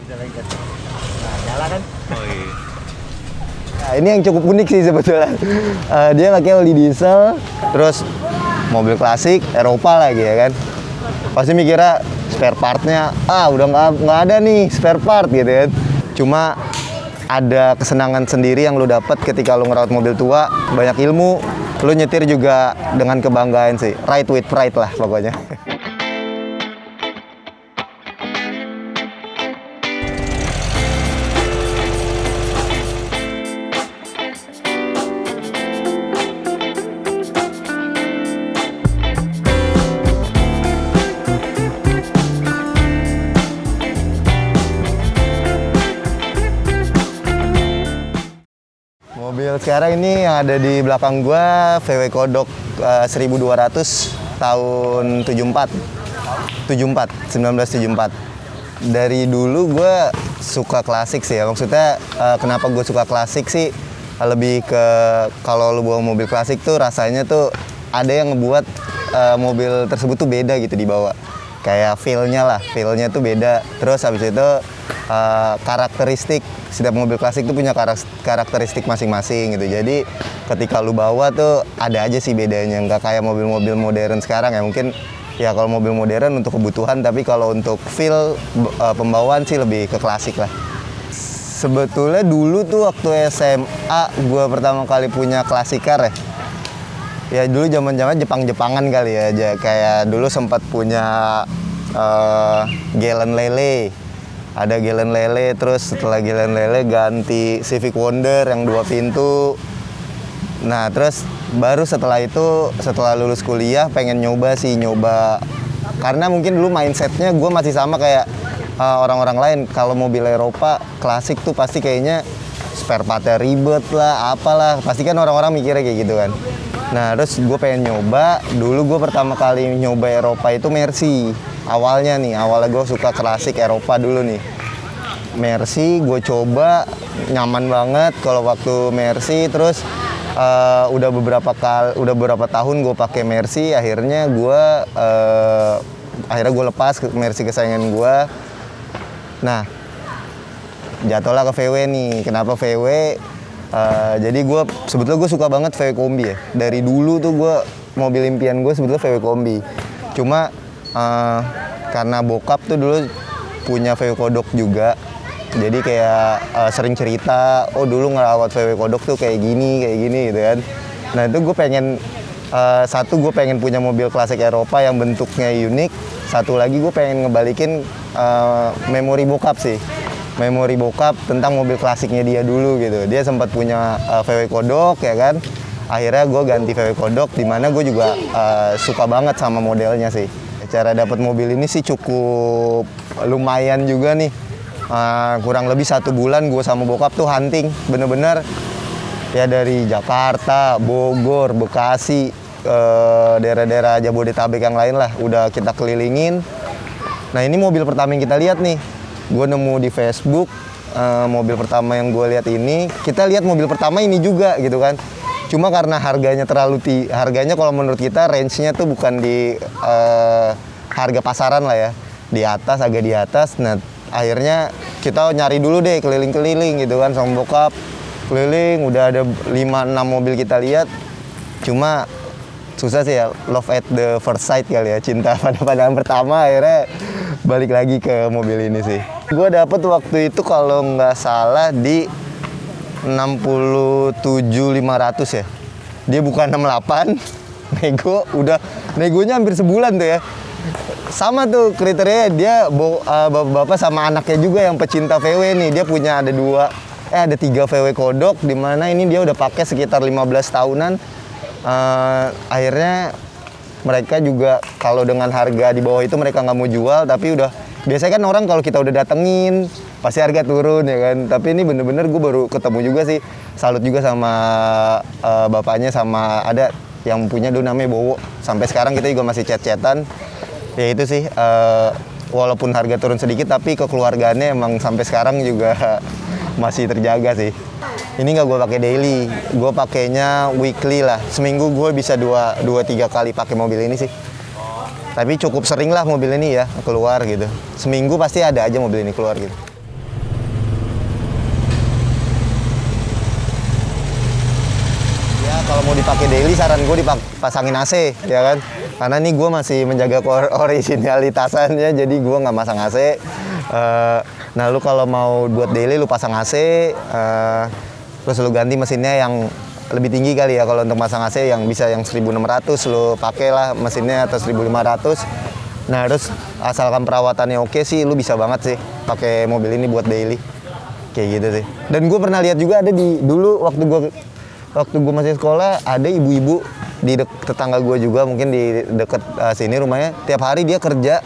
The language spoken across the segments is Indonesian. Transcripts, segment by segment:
bisa lengket. Nah, nyala kan? Oh iya. Nah, ini yang cukup unik sih sebetulnya. Dia pakai oli diesel, terus mobil klasik, Eropa lagi ya kan. Pasti mikirnya spare partnya, udah nggak ada nih spare part gitu kan. Cuma ada kesenangan sendiri yang lu dapat ketika lu ngerawat mobil tua, banyak ilmu, lu nyetir juga dengan kebanggaan sih. Ride with pride lah pokoknya. Mobil sekarang ini yang ada di belakang gua VW Kodok 1200 tahun 1974. Dari dulu gua suka klasik sih ya. Maksudnya kenapa gue suka klasik sih? Lebih ke kalau lu bawa mobil klasik tuh rasanya tuh ada yang ngebuat mobil tersebut tuh beda gitu dibawa. Kayak feel-nya tuh beda. Terus habis itu karakteristik setiap mobil klasik tuh punya karakteristik masing-masing gitu. Jadi ketika lu bawa tuh ada aja sih bedanya, nggak kayak mobil-mobil modern sekarang ya. Mungkin ya kalau mobil modern untuk kebutuhan, tapi kalau untuk feel pembawaan sih lebih ke klasik lah. Sebetulnya dulu tuh waktu SMA gue pertama kali punya klasik car ya. Ya dulu zaman-zaman Jepang-Jepangan kali ya aja. Kayak dulu sempat punya Galen Lele. Ada Galen Lele, terus setelah Galen Lele ganti Civic Wonder yang 2 pintu. Nah terus baru setelah itu, setelah lulus kuliah pengen nyoba. Karena mungkin dulu mindsetnya gue masih sama kayak orang-orang lain. Kalau mobil Eropa klasik tuh pasti kayaknya spare partnya ribet lah, apalah. Pasti kan orang-orang mikirnya kayak gitu kan. Nah terus gue pengen nyoba. Dulu gue pertama kali nyoba Eropa itu Mercy. Awalnya gue suka klasik Eropa dulu nih. Mercy gue coba, nyaman banget kalau waktu Mercy. Terus udah beberapa tahun gue pakai Mercy. Akhirnya gue lepas ke Mercy kesayangan gue. Nah jatuhlah ke VW nih. Kenapa VW? Jadi sebetulnya gue suka banget VW Kombi ya. Dari dulu tuh mobil impian gue sebetulnya VW Kombi. Cuma karena bokap tuh dulu punya VW Kodok juga. Jadi kayak sering cerita, dulu ngerawat VW Kodok tuh kayak gini gitu kan. Nah itu gue pengen, gue pengen punya mobil klasik Eropa yang bentuknya unik. Satu lagi gue pengen ngebalikin memori bokap sih. Memori bokap tentang mobil klasiknya dia dulu gitu. Dia sempat punya VW Kodok ya kan. Akhirnya gue ganti VW Kodok, dimana gue juga suka banget sama modelnya sih. Cara dapat mobil ini sih cukup lumayan juga nih. Kurang lebih 1 bulan gue sama bokap tuh hunting. Bener-bener ya dari Jakarta, Bogor, Bekasi, daerah-daerah Jabodetabek yang lain lah. Udah kita kelilingin. Nah ini mobil pertama yang kita lihat nih. Gue nemu di Facebook mobil pertama yang gue lihat ini. Kita lihat mobil pertama ini juga gitu kan. Cuma karena harganya harganya kalau menurut kita range-nya tuh bukan di harga pasaran lah ya. Agak di atas. Nah, akhirnya kita nyari dulu deh keliling-keliling gitu kan sama bokap. Keliling udah ada 5-6 mobil kita lihat. Cuma susah sih ya, love at the first sight kali ya, cinta pada pandangan pertama. Akhirnya balik lagi ke mobil ini sih. Gue dapet waktu itu kalau nggak salah di 67.500 ya. Dia bukan 68. Negonya hampir sebulan tuh ya. Sama tuh kriteria dia bapak-bapak sama anaknya juga yang pecinta VW nih. Dia punya ada 3 VW Kodok, di mana ini dia udah pakai sekitar 15 tahunan. Akhirnya mereka juga kalau dengan harga di bawah itu mereka nggak mau jual, tapi udah biasanya kan orang kalau kita udah datengin pasti harga turun ya kan. Tapi ini bener-bener gue baru ketemu juga sih. Salut juga sama bapaknya, sama ada yang punya dulu namanya Bowo. Sampai sekarang kita juga masih chat-chatan. Ya itu sih, walaupun harga turun sedikit tapi kekeluargaannya emang sampai sekarang juga masih terjaga sih. Ini nggak gue pakai daily, gue pakainya weekly lah. Seminggu gue bisa 2-3 kali pakai mobil ini sih. Tapi cukup sering lah mobil ini ya keluar gitu. Seminggu pasti ada aja mobil ini keluar gitu. mau dipakai daily, saran gue dipasangin AC, ya kan? Karena nih gue masih menjaga originalitasannya, jadi gue nggak masang AC. Nah, lu kalau mau buat daily lu pasang AC, terus lu ganti mesinnya yang lebih tinggi kali ya. Kalau untuk pasang AC yang bisa yang 1600 lu pakailah mesinnya atau 1500. Nah, terus asalkan perawatannya oke sih, lu bisa banget sih pakai mobil ini buat daily. Kayak gitu sih. Dan gue pernah lihat juga ada dulu waktu gue masih sekolah, ada ibu-ibu di tetangga gue juga, mungkin di deket sini rumahnya, tiap hari dia kerja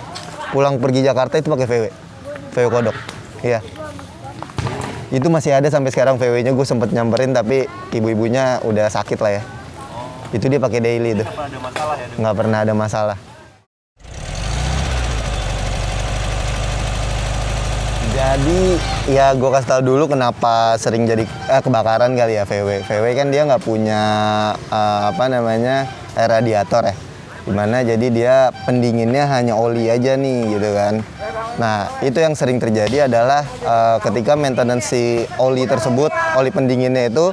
pulang pergi Jakarta itu pakai VW kodok. Iya. Itu masih ada sampai sekarang VW-nya, gue sempet nyamperin tapi ibu-ibunya udah sakit lah ya. Itu dia pakai daily itu. Nggak pernah ada masalah. Jadi ya gue kasih tau dulu kenapa sering jadi kebakaran kali ya VW. VW kan dia nggak punya air radiator ya. Dimana jadi dia pendinginnya hanya oli aja nih gitu kan. Nah itu yang sering terjadi adalah ketika maintenance si oli tersebut, oli pendinginnya itu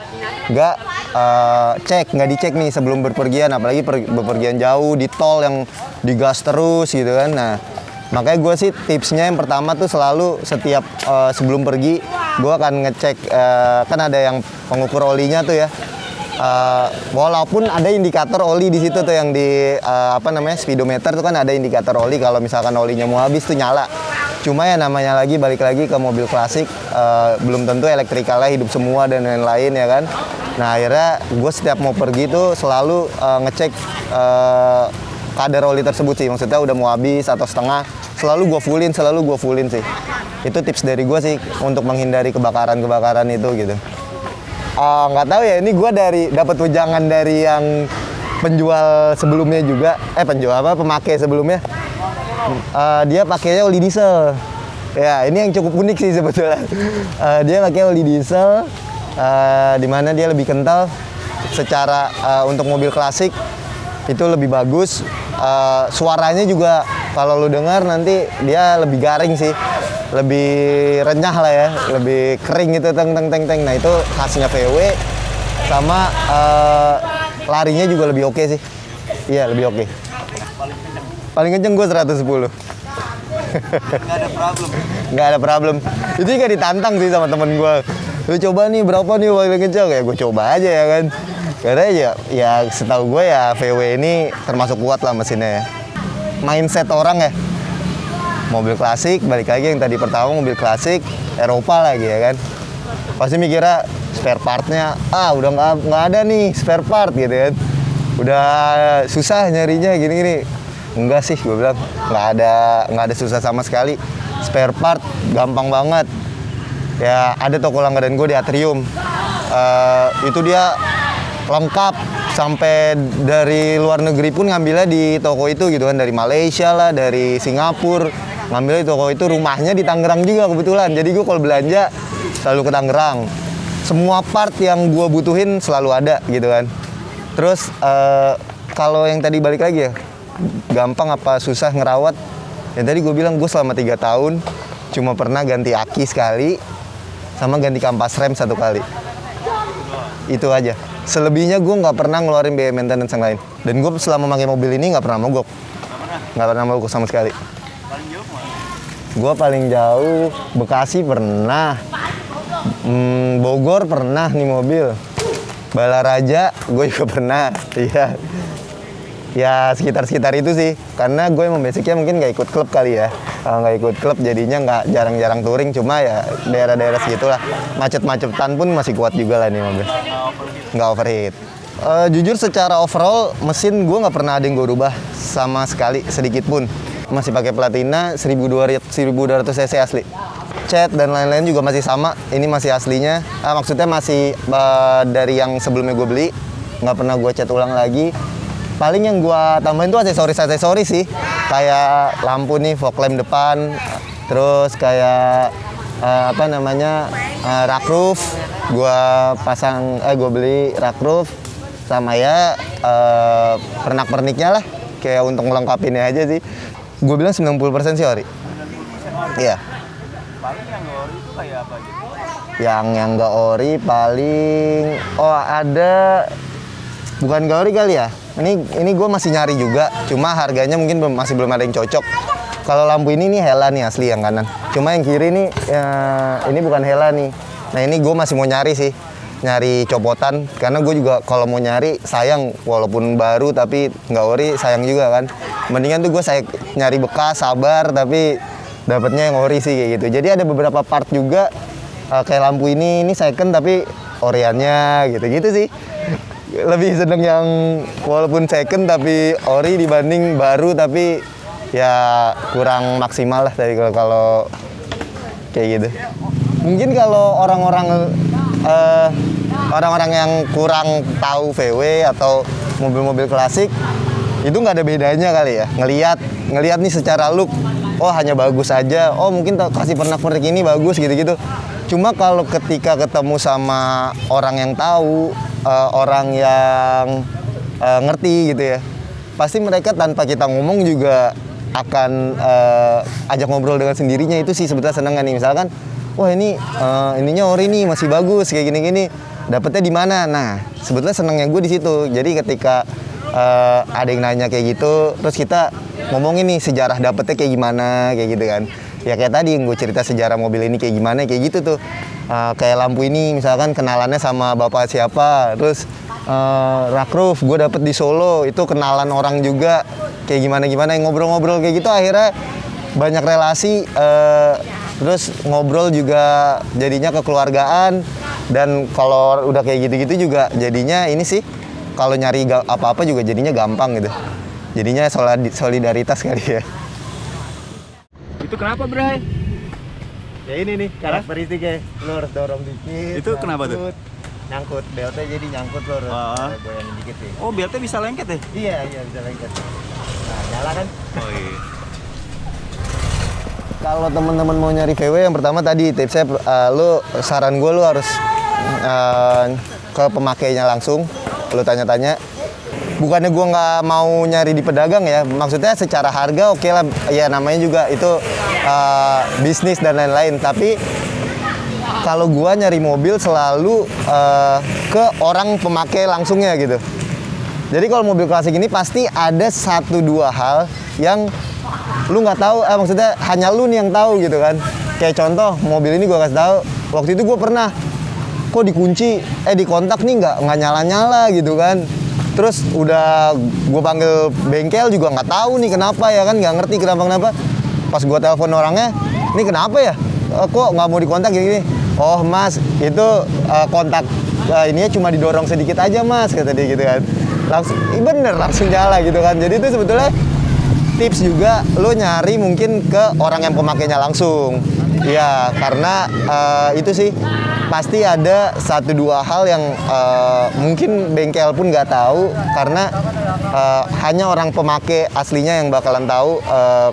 nggak dicek nih sebelum berpergian, apalagi bepergian jauh di tol yang digas terus gitu kan. Nah makanya gue sih tipsnya yang pertama tuh selalu setiap sebelum pergi gue akan ngecek, kan ada yang pengukur olinya tuh ya. Walaupun ada indikator oli di situ tuh yang di speedometer tuh kan ada indikator oli, kalau misalkan olinya mau habis tuh nyala. Cuma ya namanya balik lagi ke mobil klasik, belum tentu elektrikalnya hidup semua dan lain-lain ya kan. Nah akhirnya gue setiap mau pergi tuh selalu ngecek kadar oli tersebut sih, maksudnya udah mau habis atau setengah, selalu gue fullin sih. Itu tips dari gue sih untuk menghindari kebakaran itu gitu. Nggak tahu ya, ini gue dapat wejangan dari yang penjual sebelumnya juga, pemakai sebelumnya. Dia pakainya oli diesel. Ya ini yang cukup unik sih sebetulnya. Dia pakai oli diesel, dimana dia lebih kental. Secara untuk mobil klasik itu lebih bagus. Suaranya juga kalau lu dengar nanti dia lebih garing sih, lebih renyah lah ya, lebih kering gitu, teng. Nah itu khasnya VW, sama larinya juga lebih oke sih. Iya lebih oke. Paling kenceng gue 110. Nggak ada problem. Itu juga ditantang sih sama temen gue. Lu coba nih berapa nih paling kenceng, ya gue coba aja ya kan. Karena ya setahu gue ya VW ini termasuk kuat lah mesinnya ya. Mindset orang ya, mobil klasik, balik lagi yang tadi pertama, mobil klasik Eropa lagi ya kan, pasti mikirnya spare partnya udah nggak ada nih spare part gitu kan, udah susah nyarinya gini. Enggak sih, gue bilang nggak ada susah sama sekali. Spare part gampang banget ya. Ada toko langganan gue di Atrium, itu dia lengkap, sampai dari luar negeri pun ngambilnya di toko itu gitu kan, dari Malaysia lah, dari Singapura, ngambilnya di toko itu. Rumahnya di Tangerang juga kebetulan, jadi gue kalau belanja selalu ke Tangerang. Semua part yang gue butuhin selalu ada gitu kan. Terus kalau yang tadi balik lagi ya, gampang apa susah ngerawat, yang tadi gue bilang gue selama 3 tahun cuma pernah ganti aki sekali sama ganti kampas rem 1 kali, itu aja. Selebihnya gue nggak pernah ngeluarin biaya maintenance yang lain. Dan gue selama pakai mobil ini nggak pernah mogok. Nggak pernah mogok sama sekali. Gue paling jauh Bekasi pernah, Bogor pernah nih mobil, Balaraja gue juga pernah. Iya. Ya sekitar itu sih. Karena gue emang basicnya mungkin nggak ikut klub kali ya. Kalau nggak ikut klub jadinya nggak jarang-jarang touring. Cuma ya daerah-daerah segitulah. Macet-macetan pun masih kuat juga lah nih mobil. Nggak overheat. Jujur secara overall mesin gue nggak pernah ada yang gue rubah sama sekali sedikit pun. Masih pakai Platina 1200 cc asli. Cat dan lain-lain juga masih sama. Ini masih aslinya. Maksudnya masih dari yang sebelumnya gue beli. Nggak pernah gue cat ulang lagi. Paling yang gue tambahin tuh aksesoris sih. Kayak lampu nih, fog lamp depan. Terus kayak rak roof. Gue beli rak roof. Sama ya pernak-perniknya lah. Kayak untuk ngelengkapinnya aja sih. Gue bilang 90% sih ori. Iya. Paling yang nggak ori itu kayak apa gitu? Yang nggak ori paling ada Bukan gak ori kali ya. Ini gue masih nyari juga. Cuma harganya mungkin masih belum ada yang cocok. Kalau lampu ini nih Hella nih asli yang kanan. Cuma yang kiri nih ini bukan Hella nih. Nah ini gue masih mau nyari sih. Nyari copotan. Karena gue juga kalau mau nyari sayang. Walaupun baru tapi nggak ori sayang juga kan. Mendingan tuh gue nyari bekas sabar tapi dapatnya yang ori sih kayak gitu. Jadi ada beberapa part juga kayak lampu ini second tapi oriannya gitu-gitu sih. Lebih seneng yang walaupun second tapi ori dibanding baru tapi ya kurang maksimal lah dari kalau kayak gitu. Mungkin kalau orang-orang yang kurang tahu VW atau mobil-mobil klasik itu nggak ada bedanya kali ya. Ngelihat nih secara look, oh hanya bagus aja. Oh mungkin kasih pernak-pernik ini bagus gitu-gitu. Cuma kalau ketika ketemu sama orang yang tahu, orang yang ngerti gitu ya, pasti mereka tanpa kita ngomong juga akan ajak ngobrol dengan sendirinya. Itu sih sebetulnya seneng nih. Misalkan, wah ini ininya ori nih masih bagus kayak gini-gini. Dapetnya di mana? Nah, sebetulnya senengnya gue di situ. Jadi ketika ada yang nanya kayak gitu, terus kita ngomongin nih sejarah dapetnya kayak gimana, kayak gitu kan. Ya kayak tadi yang gue cerita sejarah mobil ini kayak gimana, kayak gitu tuh. Kayak lampu ini misalkan kenalannya sama bapak siapa, terus Rakruf gue dapet di Solo, itu kenalan orang juga kayak gimana-gimana, yang ngobrol-ngobrol kayak gitu akhirnya banyak relasi, terus ngobrol juga jadinya kekeluargaan. Dan kalau udah kayak gitu-gitu juga jadinya ini sih, kalau nyari apa-apa juga jadinya gampang gitu. Jadinya solidaritas kali ya. Itu kenapa, Bray? Ya ini nih karakteristiknya, lu harus dorong dikit. Itu kenapa tuh? Nyangkut, beltnya jadi nyangkut, lu harus goyangin dikit sih. Oh, beltnya bisa lengket ya? Iya bisa lengket. Nah, nyala kan? Oh iya. Kalau teman-teman mau nyari VW, yang pertama tadi tipsnya, saran gue lu harus ke pemakainya langsung, lu tanya-tanya. Bukannya gue nggak mau nyari di pedagang ya, maksudnya secara harga oke lah, ya namanya juga itu bisnis dan lain-lain. Tapi kalau gue nyari mobil selalu ke orang pemakai langsungnya gitu. Jadi kalau mobil klasik ini pasti ada 1-2 hal yang lu nggak tahu, maksudnya hanya lu nih yang tahu gitu kan. Kayak contoh mobil ini gue kasih tahu, waktu itu gue pernah kok dikunci, di kontak nih nggak nyala-nyala gitu kan. Terus udah gue panggil bengkel juga nggak tahu nih kenapa ya kan, nggak ngerti kenapa. Pas gue telepon orangnya, ini kenapa ya? Kok nggak mau dikontak gini? Oh mas, itu kontak ininya cuma didorong sedikit aja mas, kata dia gitu kan. Langsung nyala gitu kan. Jadi itu sebetulnya tips juga, lo nyari mungkin ke orang yang pemakainya langsung. Ya karena itu sih pasti ada 1-2 hal yang mungkin bengkel pun nggak tahu, karena hanya orang pemakai aslinya yang bakalan tahu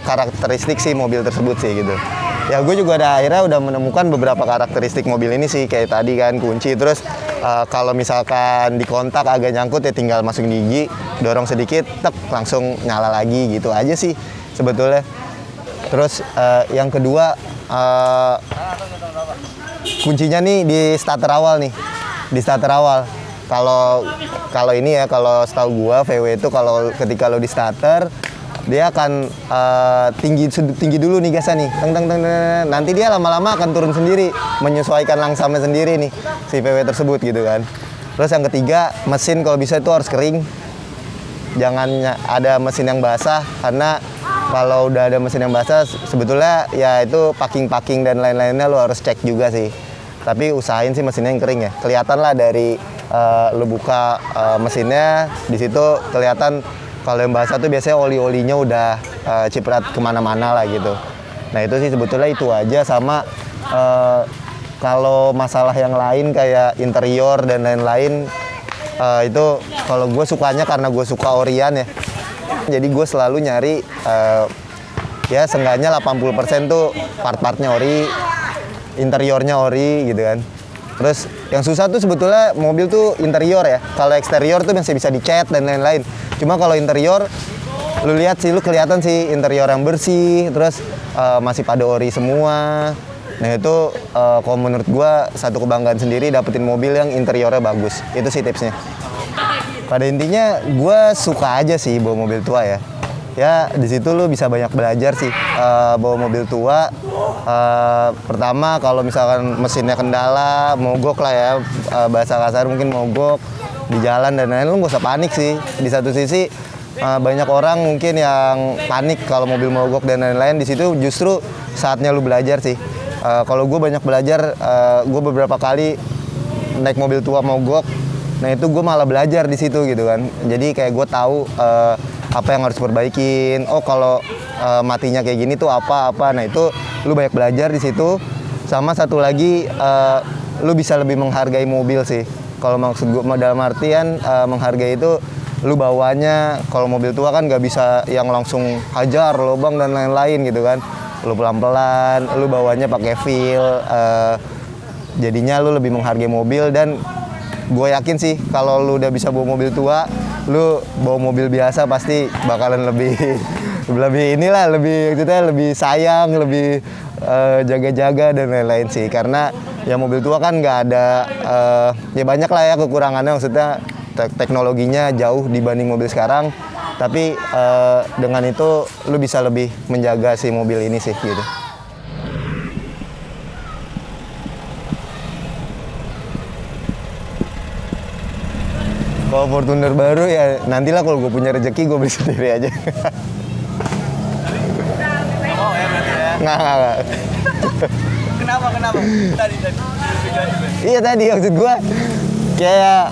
karakteristik si mobil tersebut sih gitu. Ya gue juga akhirnya udah menemukan beberapa karakteristik mobil ini sih, kayak tadi kan kunci, terus kalau misalkan di kontak agak nyangkut ya tinggal masukin gigi, dorong sedikit, tek langsung nyala lagi gitu aja sih sebetulnya. Terus yang kedua, kuncinya nih di starter awal nih. Di starter awal. Kalau ini ya, kalau setahu gua VW itu kalau ketika lo di starter, dia akan tinggi dulu nih gasnya nih. Nanti dia lama-lama akan turun sendiri, menyesuaikan langsamnya sendiri nih si VW tersebut gitu kan. Terus yang ketiga, mesin kalau bisa itu harus kering. Jangan ada mesin yang basah, karena kalau udah ada mesin yang basah sebetulnya ya itu packing dan lain-lainnya lo harus cek juga sih. Tapi usahain sih mesinnya yang kering ya. Kelihatan lah dari lo buka mesinnya, di situ kelihatan kalau yang basah tuh biasanya oli-olinya udah ciprat kemana-mana lah gitu. Nah itu sih sebetulnya itu aja. Sama kalau masalah yang lain kayak interior dan lain-lain, itu kalau gue sukanya karena gue suka orian ya. Jadi gue selalu nyari ya seenggaknya 80% tuh part-partnya ori, interiornya ori gitu kan. Terus yang susah tuh sebetulnya mobil tuh interior ya. Kalau eksterior tuh masih bisa dicat dan lain-lain. Cuma kalau interior, lu lihat sih, lu kelihatan sih interior yang bersih, terus masih pada ori semua. Nah itu kalau menurut gua satu kebanggaan sendiri dapetin mobil yang interiornya bagus. Itu sih tipsnya. Pada intinya gue suka aja sih bawa mobil tua ya. Ya di situ lu bisa banyak belajar sih bawa mobil tua. Pertama kalau misalkan mesinnya kendala, mogok lah ya, bahasa kasar mungkin mogok di jalan dan lain-lain, lu nggak usah panik sih. Di satu sisi banyak orang mungkin yang panik kalau mobil mogok dan lain-lain. Di situ justru saatnya lu belajar sih. Kalau gue banyak belajar, gue beberapa kali naik mobil tua mogok. Nah itu gue malah belajar di situ gitu kan. Jadi kayak gue tahu apa yang harus perbaikin. Oh kalau matinya kayak gini tuh apa-apa. Nah itu lu banyak belajar di situ. Sama satu lagi lu bisa lebih menghargai mobil sih. Kalau maksud gue dalam artian menghargai itu lu bawanya. Kalau mobil tua kan nggak bisa yang langsung hajar lubang dan lain-lain gitu kan. Lu pelan-pelan, lu bawanya pakai feel. Jadinya lu lebih menghargai mobil. Dan gue yakin sih kalau lu udah bisa bawa mobil tua, lu bawa mobil biasa pasti bakalan lebih inilah, lebih sayang, lebih jaga-jaga dan lain-lain sih. Karena ya mobil tua kan nggak ada ya banyak lah ya kekurangannya, maksudnya teknologinya jauh dibanding mobil sekarang. Tapi dengan itu lu bisa lebih menjaga si mobil ini sih gitu. Kalau Fortuner baru ya nantilah kalau gue punya rezeki gue beli sendiri aja. Nggak mau ya berarti ya? Nggak. Kenapa? Tadi. Iya tadi maksud gue kayak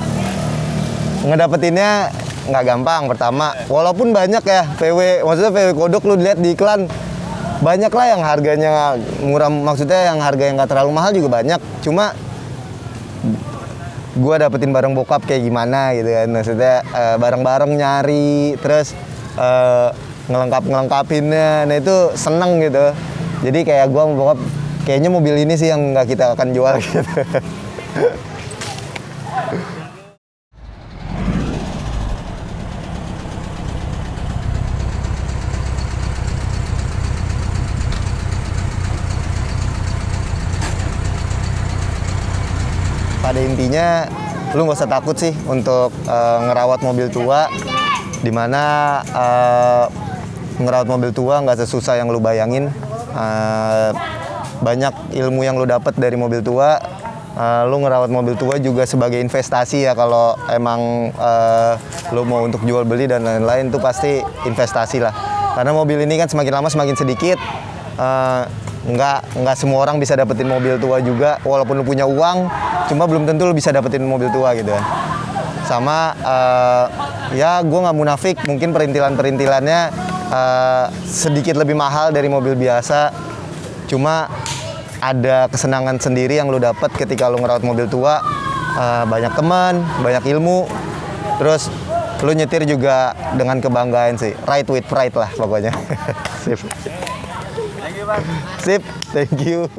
ngedapetinnya nggak gampang pertama. Walaupun banyak ya VW, maksudnya VW kodok lu lihat di iklan banyak lah yang harganya murah, maksudnya yang harga yang nggak terlalu mahal juga banyak. Cuma gue dapetin bareng bokap kayak gimana gitu kan, maksudnya bareng-bareng nyari terus ngelengkapinnya. Nah itu seneng gitu. Jadi kayak gue sama bokap kayaknya mobil ini sih yang nggak kita akan jual gitu. Pada intinya lu nggak usah takut sih untuk ngerawat mobil tua, dimana ngerawat mobil tua nggak sesusah yang lu bayangin. Banyak ilmu yang lu dapat dari mobil tua. Lu ngerawat mobil tua juga sebagai investasi ya. Kalau emang lu mau untuk jual beli dan lain-lain tuh pasti investasi lah. Karena mobil ini kan semakin lama semakin sedikit. Nggak semua orang bisa dapetin mobil tua juga, walaupun lu punya uang, cuma belum tentu lu bisa dapetin mobil tua gitu kan. Sama ya gue nggak munafik, mungkin perintilannya sedikit lebih mahal dari mobil biasa, cuma ada kesenangan sendiri yang lu dapet ketika lu ngerawat mobil tua. Banyak teman, banyak ilmu, terus lu nyetir juga dengan kebanggaan sih. Ride with pride lah pokoknya. Sip. Thank you, Bang. Sip, thank you.